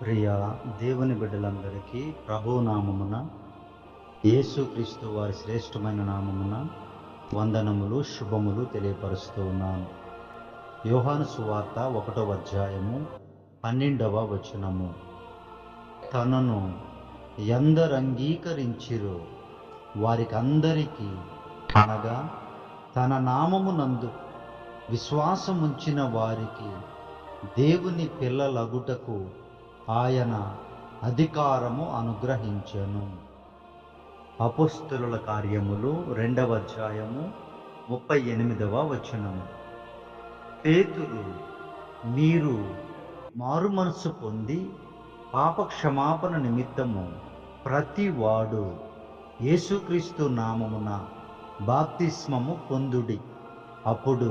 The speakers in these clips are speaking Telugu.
ప్రియ దేవుని బిడ్డలందరికీ ప్రభువు నామమున యేసుక్రీస్తు వారి శ్రేష్టమైన నామమున వందనములు శుభములు తెలియపరుస్తూ ఉన్నాను. యోహాను సువార్త 1వ అధ్యాయము 12వ వచనము. తనను ఎందరు అంగీకరించిరో వారికందరికీ, అనగా తన నామమునందు విశ్వాసముంచిన వారికి దేవుని పిల్లలగుటకు ఆయన అధికారము అనుగ్రహించెను. అపోస్తలుల కార్యములు 2వ అధ్యాయము 38వ వచనము. పేతురు, మీరు మారుమనసు పొంది పాప క్షమాపణ నిమిత్తము ప్రతి వాడు యేసుక్రీస్తు నామమున బాప్తిస్మము పొందుడి, అప్పుడు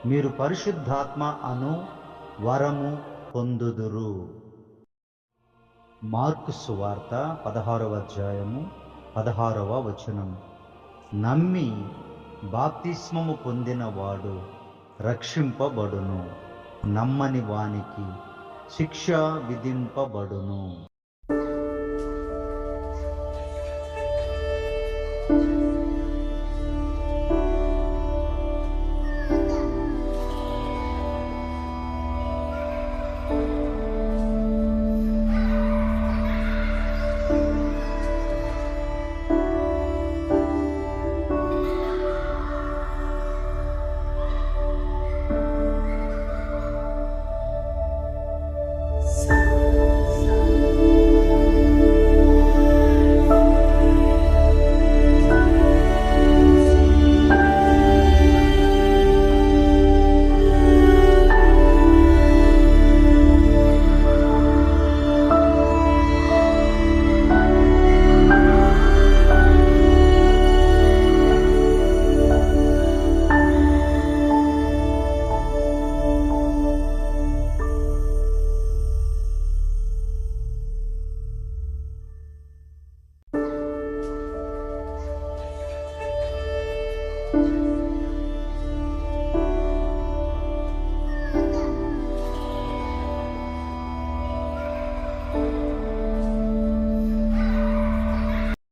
మీరు పరిశుద్ధాత్మ అను వరము పొందుదురు. మార్కు సువార్త 16వ అధ్యాయము 16వ వచనము. నమ్మి బాప్తిస్మము పొందిన వాడు రక్షింపబడును, నమ్మని వానికి శిక్ష విధింపబడును.